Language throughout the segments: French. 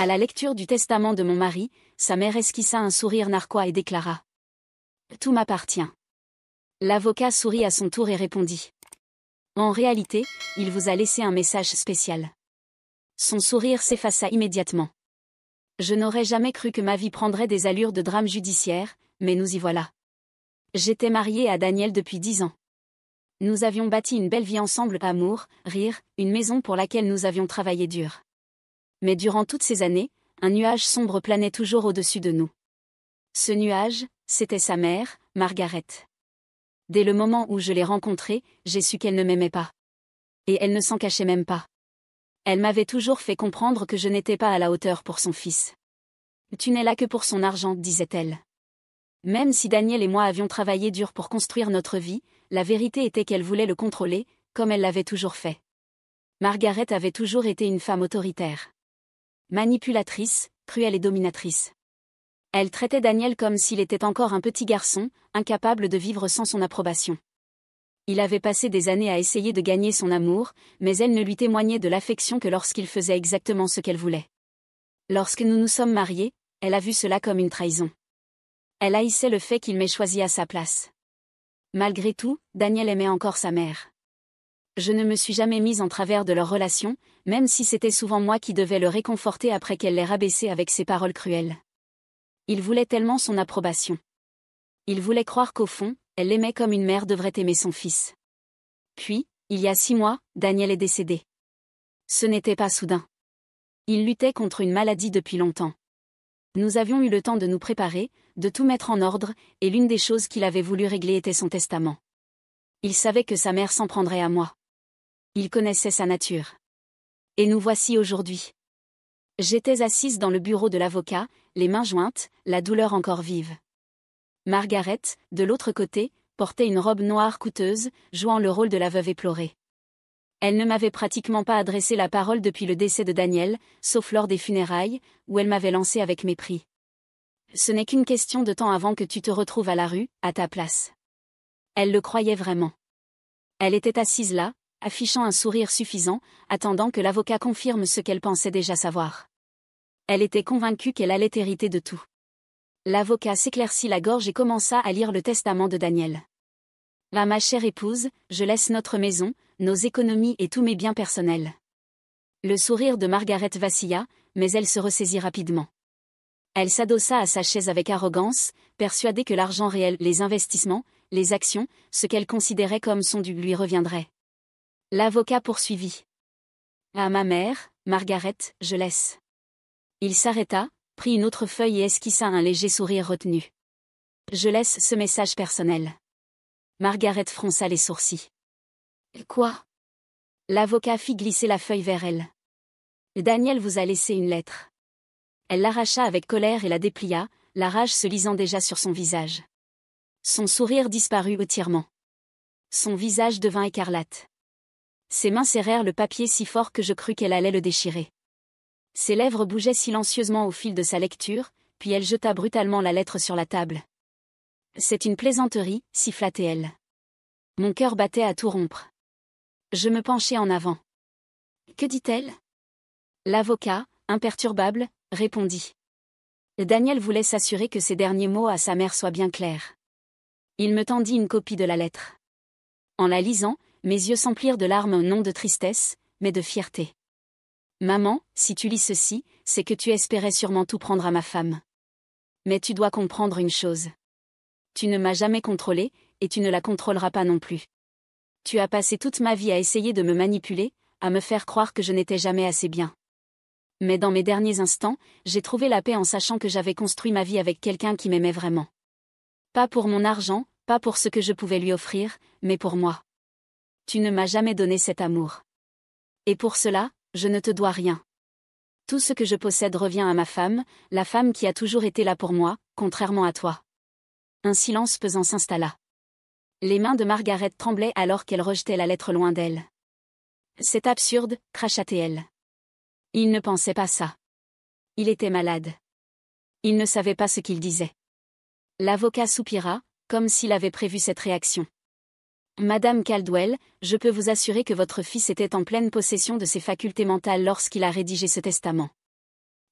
À la lecture du testament de mon mari, sa mère esquissa un sourire narquois et déclara : « Tout m'appartient. » L'avocat sourit à son tour et répondit : « En réalité, il vous a laissé un message spécial. » Son sourire s'effaça immédiatement. Je n'aurais jamais cru que ma vie prendrait des allures de drame judiciaire, mais nous y voilà. J'étais mariée à Daniel depuis 10 ans. Nous avions bâti une belle vie ensemble, amour, rire, une maison pour laquelle nous avions travaillé dur. Mais durant toutes ces années, un nuage sombre planait toujours au-dessus de nous. Ce nuage, c'était sa mère, Margaret. Dès le moment où je l'ai rencontrée, j'ai su qu'elle ne m'aimait pas. Et elle ne s'en cachait même pas. Elle m'avait toujours fait comprendre que je n'étais pas à la hauteur pour son fils. « Tu n'es là que pour son argent », disait-elle. Même si Daniel et moi avions travaillé dur pour construire notre vie, la vérité était qu'elle voulait le contrôler, comme elle l'avait toujours fait. Margaret avait toujours été une femme autoritaire. Manipulatrice, cruelle et dominatrice. Elle traitait Daniel comme s'il était encore un petit garçon, incapable de vivre sans son approbation. Il avait passé des années à essayer de gagner son amour, mais elle ne lui témoignait de l'affection que lorsqu'il faisait exactement ce qu'elle voulait. Lorsque nous nous sommes mariés, elle a vu cela comme une trahison. Elle haïssait le fait qu'il m'ait choisi à sa place. Malgré tout, Daniel aimait encore sa mère. Je ne me suis jamais mise en travers de leur relation, même si c'était souvent moi qui devais le réconforter après qu'elle l'ait rabaissé avec ses paroles cruelles. Il voulait tellement son approbation. Il voulait croire qu'au fond, elle l'aimait comme une mère devrait aimer son fils. Puis, il y a 6 mois, Daniel est décédé. Ce n'était pas soudain. Il luttait contre une maladie depuis longtemps. Nous avions eu le temps de nous préparer, de tout mettre en ordre, et l'une des choses qu'il avait voulu régler était son testament. Il savait que sa mère s'en prendrait à moi. Il connaissait sa nature. Et nous voici aujourd'hui. J'étais assise dans le bureau de l'avocat, les mains jointes, la douleur encore vive. Margaret, de l'autre côté, portait une robe noire coûteuse, jouant le rôle de la veuve éplorée. Elle ne m'avait pratiquement pas adressé la parole depuis le décès de Daniel, sauf lors des funérailles, où elle m'avait lancé avec mépris. « Ce n'est qu'une question de temps avant que tu te retrouves à la rue, à ta place. » Elle le croyait vraiment. Elle était assise là, affichant un sourire suffisant, attendant que l'avocat confirme ce qu'elle pensait déjà savoir. Elle était convaincue qu'elle allait hériter de tout. L'avocat s'éclaircit la gorge et commença à lire le testament de Daniel. « Ah, ma chère épouse, je laisse notre maison, nos économies et tous mes biens personnels. » Le sourire de Margaret vacilla, mais elle se ressaisit rapidement. Elle s'adossa à sa chaise avec arrogance, persuadée que l'argent réel, les investissements, les actions, ce qu'elle considérait comme son dû lui reviendrait. L'avocat poursuivit. « À ma mère, Margaret, je laisse. » Il s'arrêta, prit une autre feuille et esquissa un léger sourire retenu. « Je laisse ce message personnel. » Margaret fronça les sourcils. « Quoi ?» L'avocat fit glisser la feuille vers elle. « Daniel vous a laissé une lettre. » Elle l'arracha avec colère et la déplia, la rage se lisant déjà sur son visage. Son sourire disparut entièrement. Son visage devint écarlate. Ses mains serrèrent le papier si fort que je crus qu'elle allait le déchirer. Ses lèvres bougeaient silencieusement au fil de sa lecture, puis elle jeta brutalement la lettre sur la table. « C'est une plaisanterie, siffla-t-elle. Mon cœur battait à tout rompre. Je me penchai en avant. « Que dit-elle » L'avocat, imperturbable, répondit. Daniel voulait s'assurer que ses derniers mots à sa mère soient bien clairs. Il me tendit une copie de la lettre. En la lisant, mes yeux s'emplirent de larmes non de tristesse, mais de fierté. « Maman, si tu lis ceci, c'est que tu espérais sûrement tout prendre à ma femme. Mais tu dois comprendre une chose. Tu ne m'as jamais contrôlée, et tu ne la contrôleras pas non plus. Tu as passé toute ma vie à essayer de me manipuler, à me faire croire que je n'étais jamais assez bien. Mais dans mes derniers instants, j'ai trouvé la paix en sachant que j'avais construit ma vie avec quelqu'un qui m'aimait vraiment. Pas pour mon argent, pas pour ce que je pouvais lui offrir, mais pour moi. Tu ne m'as jamais donné cet amour. Et pour cela, je ne te dois rien. Tout ce que je possède revient à ma femme, la femme qui a toujours été là pour moi, contrairement à toi. » Un silence pesant s'installa. Les mains de Margaret tremblaient alors qu'elle rejetait la lettre loin d'elle. « C'est absurde, » cracha-t-elle. Il ne pensait pas ça. Il était malade. Il ne savait pas ce qu'il disait. L'avocat soupira, comme s'il avait prévu cette réaction. « Madame Caldwell, je peux vous assurer que votre fils était en pleine possession de ses facultés mentales lorsqu'il a rédigé ce testament.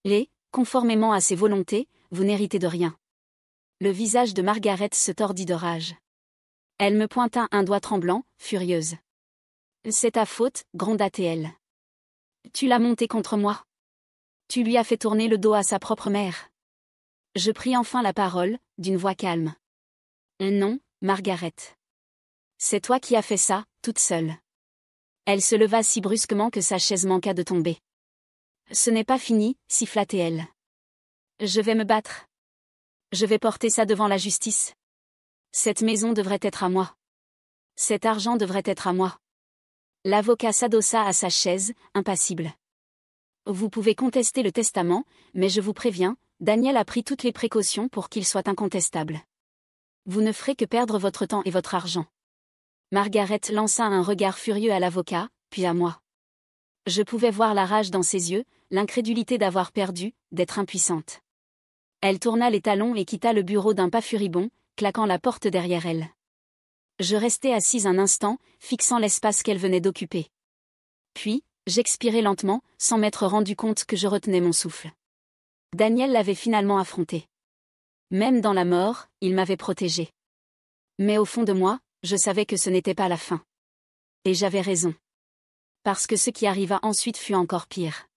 Et, conformément à ses volontés, vous n'héritez de rien. Le visage de Margaret se tordit de rage. Elle me pointa un doigt tremblant, furieuse. C'est ta faute, gronda-t-elle. Tu l'as monté contre moi. Tu lui as fait tourner le dos à sa propre mère. Je pris enfin la parole, d'une voix calme. Non, Margaret. C'est toi qui as fait ça, toute seule. Elle se leva si brusquement que sa chaise manqua de tomber. Ce n'est pas fini, siffla-t-elle. Je vais me battre. Je vais porter ça devant la justice. Cette maison devrait être à moi. Cet argent devrait être à moi. L'avocat s'adossa à sa chaise, impassible. Vous pouvez contester le testament, mais je vous préviens, Daniel a pris toutes les précautions pour qu'il soit incontestable. Vous ne ferez que perdre votre temps et votre argent. Margaret lança un regard furieux à l'avocat, puis à moi. Je pouvais voir la rage dans ses yeux, l'incrédulité d'avoir perdu, d'être impuissante. Elle tourna les talons et quitta le bureau d'un pas furibond, claquant la porte derrière elle. Je restai assise un instant, fixant l'espace qu'elle venait d'occuper. Puis, j'expirai lentement, sans m'être rendu compte que je retenais mon souffle. Daniel l'avait finalement affronté. Même dans la mort, il m'avait protégée. Mais au fond de moi, je savais que ce n'était pas la fin. Et j'avais raison. Parce que ce qui arriva ensuite fut encore pire.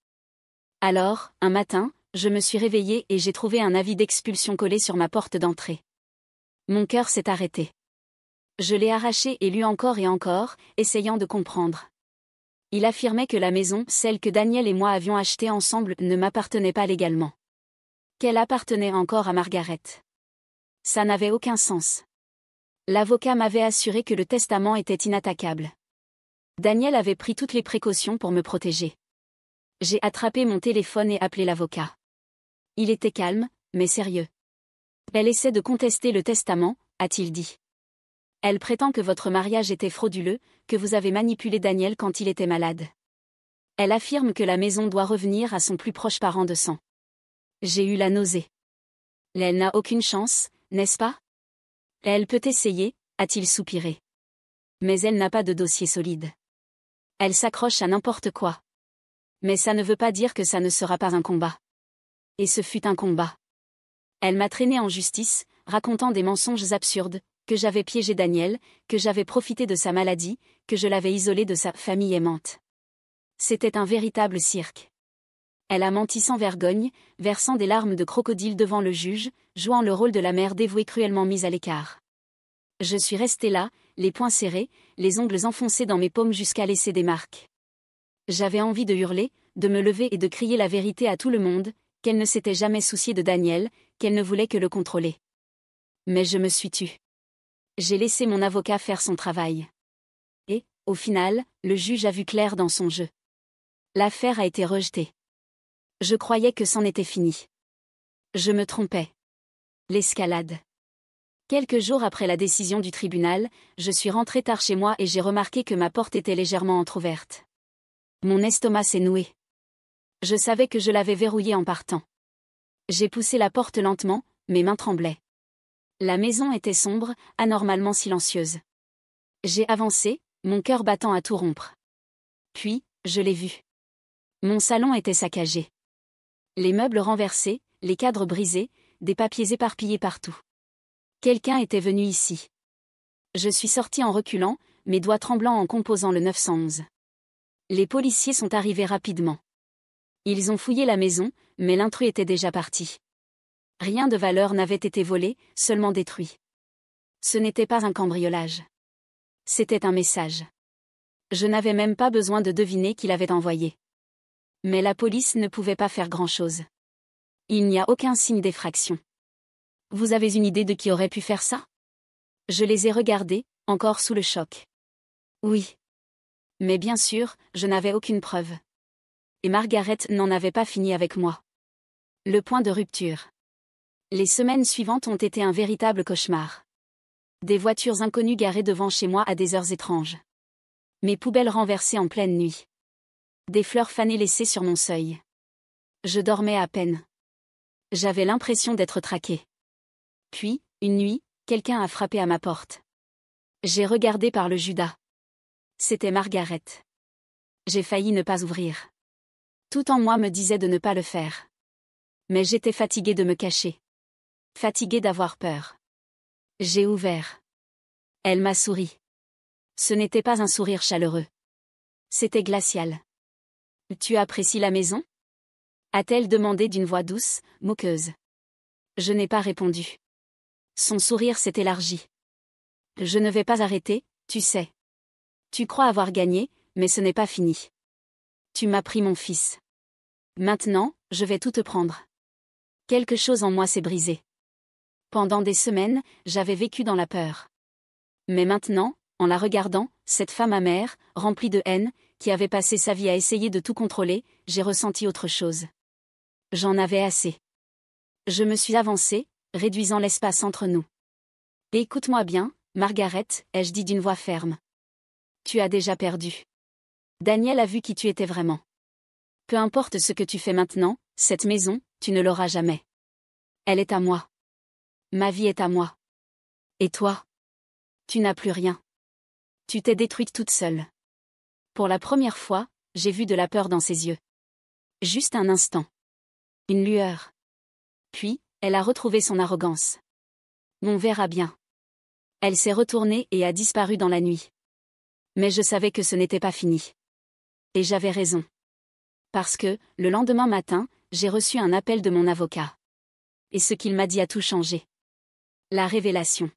Alors, un matin, je me suis réveillée et j'ai trouvé un avis d'expulsion collé sur ma porte d'entrée. Mon cœur s'est arrêté. Je l'ai arraché et lu encore et encore, essayant de comprendre. Il affirmait que la maison, celle que Daniel et moi avions achetée ensemble, ne m'appartenait pas légalement. Qu'elle appartenait encore à Margaret. Ça n'avait aucun sens. L'avocat m'avait assuré que le testament était inattaquable. Daniel avait pris toutes les précautions pour me protéger. J'ai attrapé mon téléphone et appelé l'avocat. Il était calme, mais sérieux. Elle essaie de contester le testament, a-t-il dit. Elle prétend que votre mariage était frauduleux, que vous avez manipulé Daniel quand il était malade. Elle affirme que la maison doit revenir à son plus proche parent de sang. J'ai eu la nausée. Elle n'a aucune chance, n'est-ce pas? Elle peut essayer, a-t-il soupiré. Mais elle n'a pas de dossier solide. Elle s'accroche à n'importe quoi. Mais ça ne veut pas dire que ça ne sera pas un combat. Et ce fut un combat. Elle m'a traîné en justice, racontant des mensonges absurdes, que j'avais piégé Daniel, que j'avais profité de sa maladie, que je l'avais isolé de sa famille aimante. C'était un véritable cirque. Elle a menti sans vergogne, versant des larmes de crocodile devant le juge, jouant le rôle de la mère dévouée cruellement mise à l'écart. Je suis restée là, les poings serrés, les ongles enfoncés dans mes paumes jusqu'à laisser des marques. J'avais envie de hurler, de me lever et de crier la vérité à tout le monde, qu'elle ne s'était jamais souciée de Daniel, qu'elle ne voulait que le contrôler. Mais je me suis tue. J'ai laissé mon avocat faire son travail. Et, au final, le juge a vu clair dans son jeu. L'affaire a été rejetée. Je croyais que c'en était fini. Je me trompais. L'escalade. Quelques jours après la décision du tribunal, je suis rentrée tard chez moi et j'ai remarqué que ma porte était légèrement entr'ouverte. Mon estomac s'est noué. Je savais que je l'avais verrouillée en partant. J'ai poussé la porte lentement, mes mains tremblaient. La maison était sombre, anormalement silencieuse. J'ai avancé, mon cœur battant à tout rompre. Puis, je l'ai vu. Mon salon était saccagé. Les meubles renversés, les cadres brisés, des papiers éparpillés partout. Quelqu'un était venu ici. Je suis sortie en reculant, mes doigts tremblants en composant le 911. Les policiers sont arrivés rapidement. Ils ont fouillé la maison, mais l'intrus était déjà parti. Rien de valeur n'avait été volé, seulement détruit. Ce n'était pas un cambriolage. C'était un message. Je n'avais même pas besoin de deviner qui l'avait envoyé. Mais la police ne pouvait pas faire grand-chose. Il n'y a aucun signe d'effraction. Vous avez une idée de qui aurait pu faire ça? Je les ai regardés, encore sous le choc. Oui. Mais bien sûr, je n'avais aucune preuve. Et Margaret n'en avait pas fini avec moi. Le point de rupture. Les semaines suivantes ont été un véritable cauchemar. Des voitures inconnues garées devant chez moi à des heures étranges. Mes poubelles renversées en pleine nuit. Des fleurs fanées laissées sur mon seuil. Je dormais à peine. J'avais l'impression d'être traquée. Puis, une nuit, quelqu'un a frappé à ma porte. J'ai regardé par le Judas. C'était Margaret. J'ai failli ne pas ouvrir. Tout en moi me disait de ne pas le faire. Mais j'étais fatiguée de me cacher. Fatiguée d'avoir peur. J'ai ouvert. Elle m'a souri. Ce n'était pas un sourire chaleureux. C'était glacial. Tu apprécies la maison? A-t-elle demandé d'une voix douce, moqueuse. Je n'ai pas répondu. Son sourire s'est élargi. Je ne vais pas arrêter, tu sais. Tu crois avoir gagné, mais ce n'est pas fini. Tu m'as pris mon fils. Maintenant, je vais tout te prendre. Quelque chose en moi s'est brisé. Pendant des semaines, j'avais vécu dans la peur. Mais maintenant, en la regardant, cette femme amère, remplie de haine, qui avait passé sa vie à essayer de tout contrôler, j'ai ressenti autre chose. J'en avais assez. Je me suis avancée, réduisant l'espace entre nous. Écoute-moi bien, Margaret, ai-je dit d'une voix ferme. Tu as déjà perdu. Daniel a vu qui tu étais vraiment. Peu importe ce que tu fais maintenant, cette maison, tu ne l'auras jamais. Elle est à moi. Ma vie est à moi. Et toi? Tu n'as plus rien. Tu t'es détruite toute seule. Pour la première fois, j'ai vu de la peur dans ses yeux. Juste un instant. Une lueur. Puis, elle a retrouvé son arrogance. On verra bien. Elle s'est retournée et a disparu dans la nuit. Mais je savais que ce n'était pas fini. Et j'avais raison. Parce que, le lendemain matin, j'ai reçu un appel de mon avocat. Et ce qu'il m'a dit a tout changé. La révélation.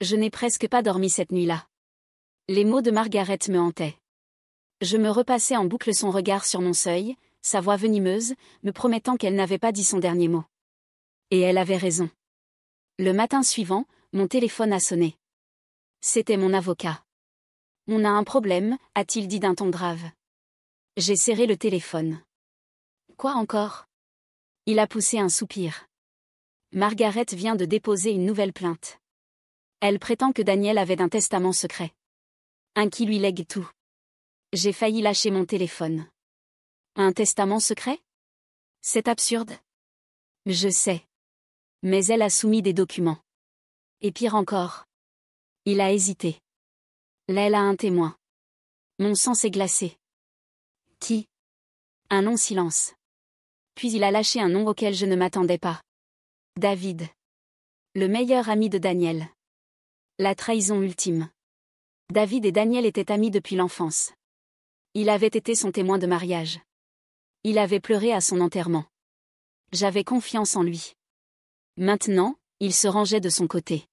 Je n'ai presque pas dormi cette nuit-là. Les mots de Margaret me hantaient. Je me repassais en boucle son regard sur mon seuil, sa voix venimeuse, me promettant qu'elle n'avait pas dit son dernier mot. Et elle avait raison. Le matin suivant, mon téléphone a sonné. C'était mon avocat. On a un problème, a-t-il dit d'un ton grave. J'ai serré le téléphone. Quoi encore? Il a poussé un soupir. Margaret vient de déposer une nouvelle plainte. Elle prétend que Daniel avait un testament secret. Un qui lui lègue tout. J'ai failli lâcher mon téléphone. Un testament secret? C'est absurde. Je sais. Mais elle a soumis des documents. Et pire encore. Il a hésité. Là, elle a un témoin. Mon sang s'est glacé. Qui? Un long silence. Puis il a lâché un nom auquel je ne m'attendais pas. David. Le meilleur ami de Daniel. La trahison ultime. David et Daniel étaient amis depuis l'enfance. Il avait été son témoin de mariage. Il avait pleuré à son enterrement. J'avais confiance en lui. Maintenant, il se rangeait de son côté.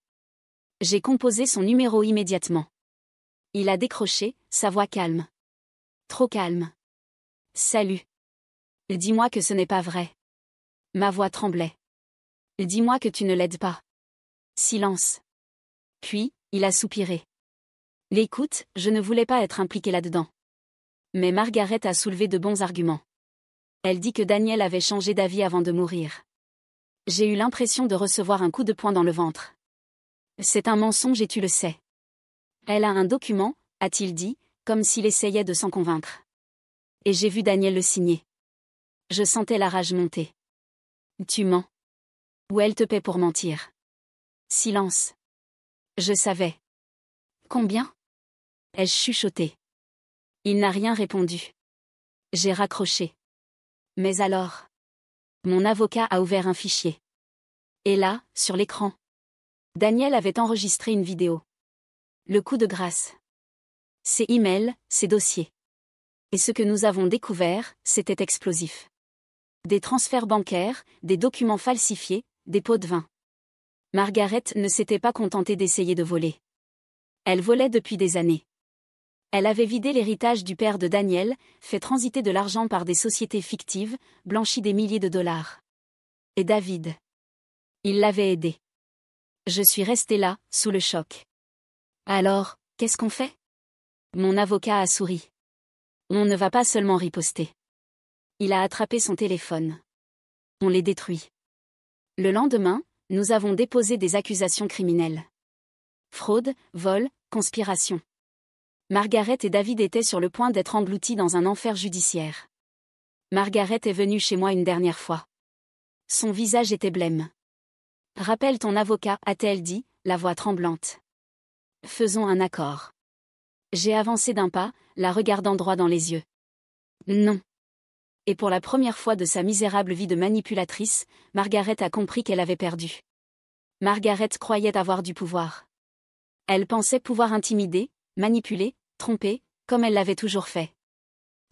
J'ai composé son numéro immédiatement. Il a décroché, sa voix calme. Trop calme. Salut. Dis-moi que ce n'est pas vrai. Ma voix tremblait. Dis-moi que tu ne l'aides pas. Silence. Puis, il a soupiré. L'écoute, je ne voulais pas être impliqué là-dedans. Mais Margaret a soulevé de bons arguments. Elle dit que Daniel avait changé d'avis avant de mourir. J'ai eu l'impression de recevoir un coup de poing dans le ventre. C'est un mensonge et tu le sais. Elle a un document, a-t-il dit, comme s'il essayait de s'en convaincre. Et j'ai vu Daniel le signer. Je sentais la rage monter. Tu mens. Ou elle te paie pour mentir. Silence. Je savais. Combien? Ai-je chuchoté. Il n'a rien répondu. J'ai raccroché. Mais alors? Mon avocat a ouvert un fichier. Et là, sur l'écran, Daniel avait enregistré une vidéo. Le coup de grâce. Ses emails, ses dossiers. Et ce que nous avons découvert, c'était explosif. Des transferts bancaires, des documents falsifiés, des pots de vin. Margaret ne s'était pas contentée d'essayer de voler. Elle volait depuis des années. Elle avait vidé l'héritage du père de Daniel, fait transiter de l'argent par des sociétés fictives, blanchi des milliers de dollars. Et David. Il l'avait aidé. Je suis restée là, sous le choc. Alors, qu'est-ce qu'on fait? Mon avocat a souri. On ne va pas seulement riposter. Il a attrapé son téléphone. On les détruit. Le lendemain, nous avons déposé des accusations criminelles. Fraude, vol, conspiration. Margaret et David étaient sur le point d'être engloutis dans un enfer judiciaire. Margaret est venue chez moi une dernière fois. Son visage était blême. Rappelle ton avocat, a-t-elle dit, la voix tremblante. Faisons un accord. J'ai avancé d'un pas, la regardant droit dans les yeux. Non. Et pour la première fois de sa misérable vie de manipulatrice, Margaret a compris qu'elle avait perdu. Margaret croyait avoir du pouvoir. Elle pensait pouvoir intimider, manipuler, tromper, comme elle l'avait toujours fait.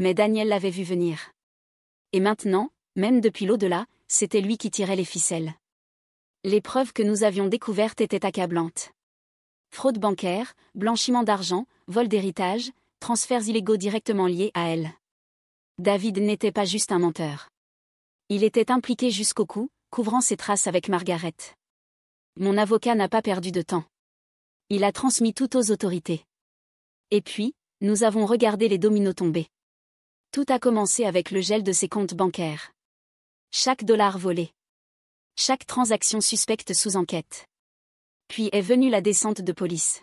Mais Daniel l'avait vu venir. Et maintenant, même depuis l'au-delà, c'était lui qui tirait les ficelles. Les preuves que nous avions découvertes étaient accablantes. Fraude bancaire, blanchiment d'argent, vol d'héritage, transferts illégaux directement liés à elle. David n'était pas juste un menteur. Il était impliqué jusqu'au cou, couvrant ses traces avec Margaret. Mon avocat n'a pas perdu de temps. Il a transmis tout aux autorités. Et puis, nous avons regardé les dominos tomber. Tout a commencé avec le gel de ses comptes bancaires. Chaque dollar volé. Chaque transaction suspecte sous enquête. Puis est venue la descente de police.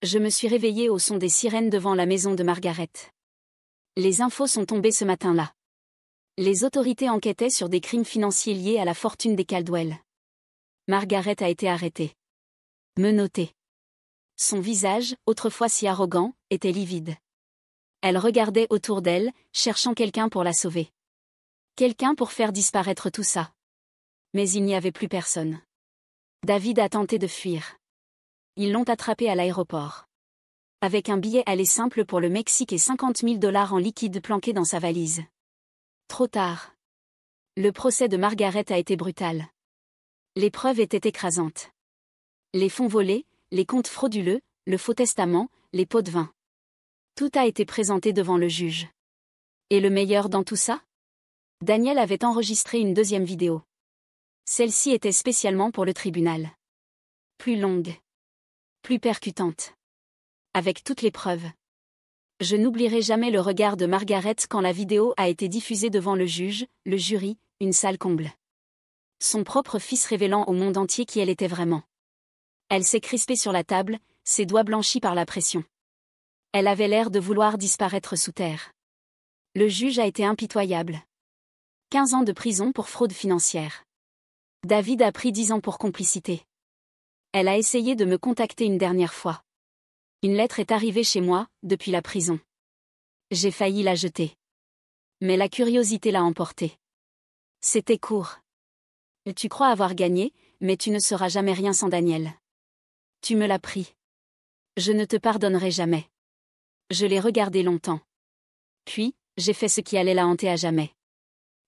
Je me suis réveillée au son des sirènes devant la maison de Margaret. Les infos sont tombées ce matin-là. Les autorités enquêtaient sur des crimes financiers liés à la fortune des Caldwell. Margaret a été arrêtée. Menottée. Son visage, autrefois si arrogant, était livide. Elle regardait autour d'elle, cherchant quelqu'un pour la sauver. Quelqu'un pour faire disparaître tout ça. Mais il n'y avait plus personne. David a tenté de fuir. Ils l'ont attrapé à l'aéroport. Avec un billet aller simple pour le Mexique et 50 000 $ en liquide planqués dans sa valise. Trop tard. Le procès de Margaret a été brutal. Les preuves étaient écrasantes. Les fonds volés, les comptes frauduleux, le faux testament, les pots de vin. Tout a été présenté devant le juge. Et le meilleur dans tout ça ? Daniel avait enregistré une deuxième vidéo. Celle-ci était spécialement pour le tribunal. Plus longue. Plus percutante. Avec toutes les preuves. Je n'oublierai jamais le regard de Margaret quand la vidéo a été diffusée devant le juge, le jury, une salle comble. Son propre fils révélant au monde entier qui elle était vraiment. Elle s'est crispée sur la table, ses doigts blanchis par la pression. Elle avait l'air de vouloir disparaître sous terre. Le juge a été impitoyable. 15 ans de prison pour fraude financière. David a pris 10 ans pour complicité. Elle a essayé de me contacter une dernière fois. Une lettre est arrivée chez moi, depuis la prison. J'ai failli la jeter. Mais la curiosité l'a emportée. C'était court. Tu crois avoir gagné, mais tu ne seras jamais rien sans Daniel. Tu me l'as pris. Je ne te pardonnerai jamais. Je l'ai regardé longtemps. Puis, j'ai fait ce qui allait la hanter à jamais.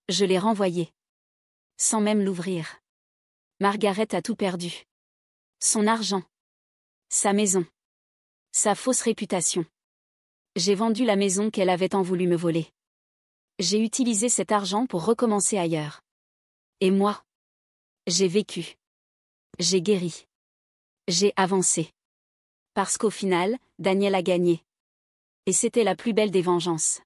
Je l'ai renvoyé. Sans même l'ouvrir. Margaret a tout perdu. Son argent. Sa maison. Sa fausse réputation. J'ai vendu la maison qu'elle avait tant voulu me voler. J'ai utilisé cet argent pour recommencer ailleurs. Et moi? J'ai vécu. J'ai guéri. J'ai avancé. Parce qu'au final, Daniel a gagné. Et c'était la plus belle des vengeances.